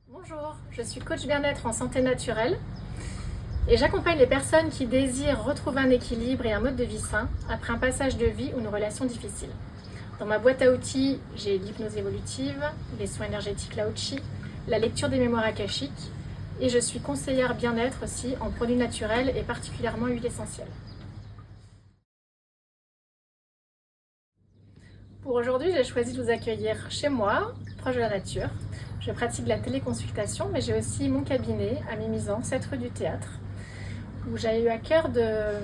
Bonjour, je suis coach bien-être en santé naturelle et j'accompagne les personnes qui désirent retrouver un équilibre et un mode de vie sain après un passage de vie ou une relation difficile. Dans ma boîte à outils, j'ai l'hypnose évolutive, les soins énergétiques Lao Chi, la lecture des mémoires akashiques et je suis conseillère bien-être aussi en produits naturels et particulièrement huiles essentielles. Pour aujourd'hui, j'ai choisi de vous accueillir chez moi, proche de la nature. Je pratique la téléconsultation, mais j'ai aussi mon cabinet à Mimizan, 7 rue du Théâtre, où j'ai eu à cœur de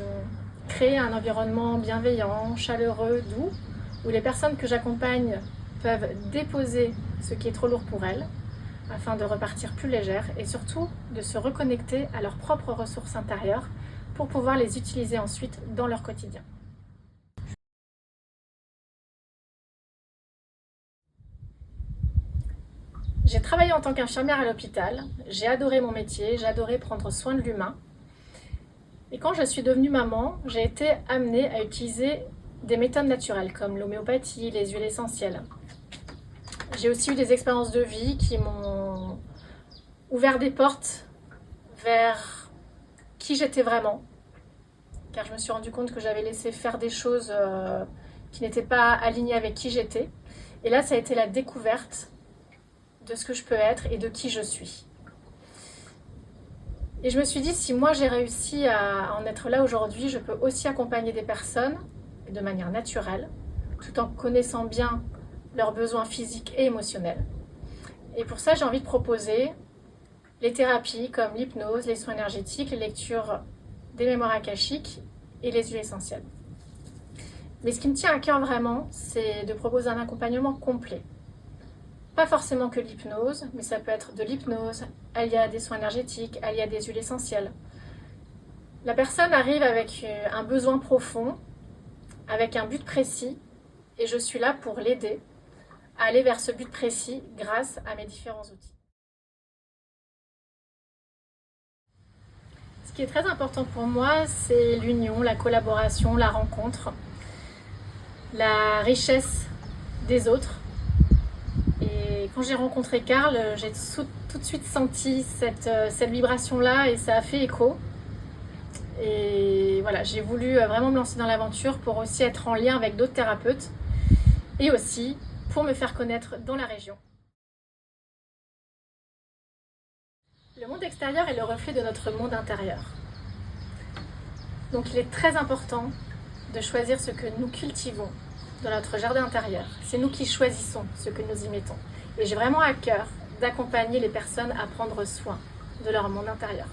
créer un environnement bienveillant, chaleureux, doux, où les personnes que j'accompagne peuvent déposer ce qui est trop lourd pour elles, afin de repartir plus légères et surtout de se reconnecter à leurs propres ressources intérieures pour pouvoir les utiliser ensuite dans leur quotidien. J'ai travaillé en tant qu'infirmière à l'hôpital, j'ai adoré mon métier, j'ai adoré prendre soin de l'humain. Et quand je suis devenue maman, j'ai été amenée à utiliser des méthodes naturelles comme l'homéopathie, les huiles essentielles. J'ai aussi eu des expériences de vie qui m'ont ouvert des portes vers qui j'étais vraiment, car je me suis rendu compte que j'avais laissé faire des choses qui n'étaient pas alignées avec qui j'étais. Et là, ça a été la découverte de ce que je peux être et de qui je suis. Et je me suis dit, si moi j'ai réussi à en être là aujourd'hui, je peux aussi accompagner des personnes de manière naturelle, tout en connaissant bien leurs besoins physiques et émotionnels. Et pour ça, j'ai envie de proposer les thérapies comme l'hypnose, les soins énergétiques, les lectures des mémoires akashiques et les huiles essentielles. Mais ce qui me tient à cœur vraiment, c'est de proposer un accompagnement complet. Pas forcément que de l'hypnose, mais ça peut être de l'hypnose, allié à des soins énergétiques, allié à des huiles essentielles. La personne arrive avec un besoin profond, avec un but précis, et je suis là pour l'aider à aller vers ce but précis grâce à mes différents outils. Ce qui est très important pour moi, c'est l'union, la collaboration, la rencontre, la richesse des autres. Et quand j'ai rencontré Karl, j'ai tout de suite senti cette vibration-là et ça a fait écho. Et voilà, j'ai voulu vraiment me lancer dans l'aventure pour aussi être en lien avec d'autres thérapeutes et aussi pour me faire connaître dans la région. Le monde extérieur est le reflet de notre monde intérieur. Donc il est très important de choisir ce que nous cultivons dans notre jardin intérieur. C'est nous qui choisissons ce que nous y mettons. Et j'ai vraiment à cœur d'accompagner les personnes à prendre soin de leur monde intérieur.